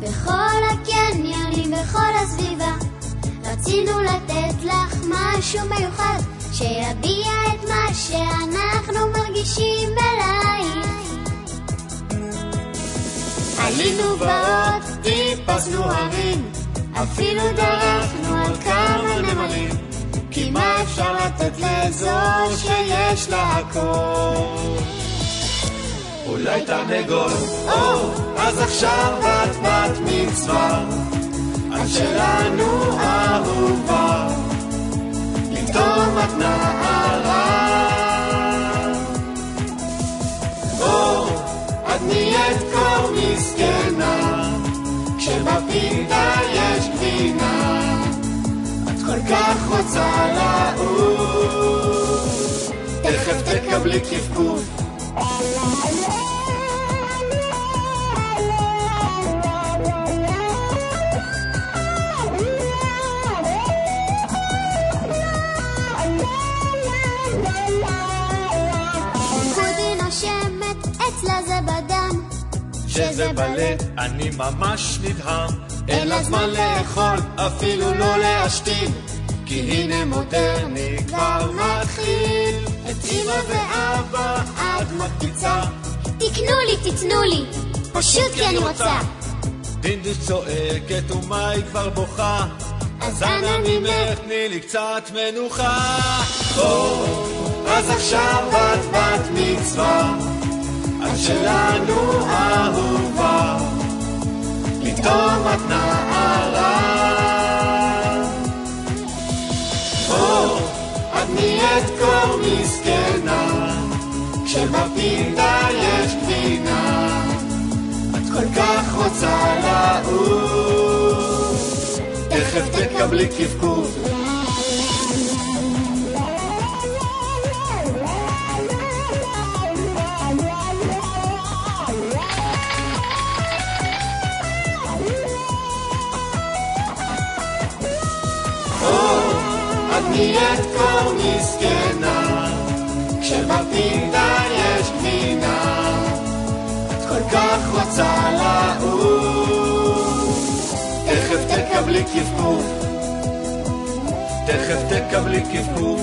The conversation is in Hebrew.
בכל הקניונים, בכל הסביבה. רצינו לתת לך משהו מיוחד, שיביע את מה שאנחנו מרגישים אלייך. עלינו באות, טיפסנו הרים, אפילו דרכנו על כמה נמלים, כי מה אפשר לתת לזו שיש לה הכל? אולי תרנגול, אז עכשיו את בת מצווה, את שלנו אהובה, פתאום את נערה. את נהיית קור מסכנה, כשבפינה יש גבינה, את כל כך רוצה לעוף, תכף תקבלי קפקוף. אצלה זה בדם, שזה בלט אני ממש נדהם, אין לה זמן לאכול, אפילו לא להשתין, כי הנה מודרני כבר מתחיל. את אמא ואבא את מקפיצה, תקנו לי, תתנו לי, פשוט כי אני רוצה. דינדוש צועקת ומה היא כבר בוכה, אז אנא ממך תני לי קצת מנוחה. אז עכשיו את בת מצווה, את שלנו אהובה, פתאום את נערה. את נהיית קור מסכנה, כשבפינה יש גבינה, את כל כך רוצה לעוף, תכף תקבלי קפקוף. את נהיית קור מסכנה, כשבפינה יש גבינה, את כל כך רוצה לעוף, תכף תקבלי קפקוף, תכף תקבלי קפקוף.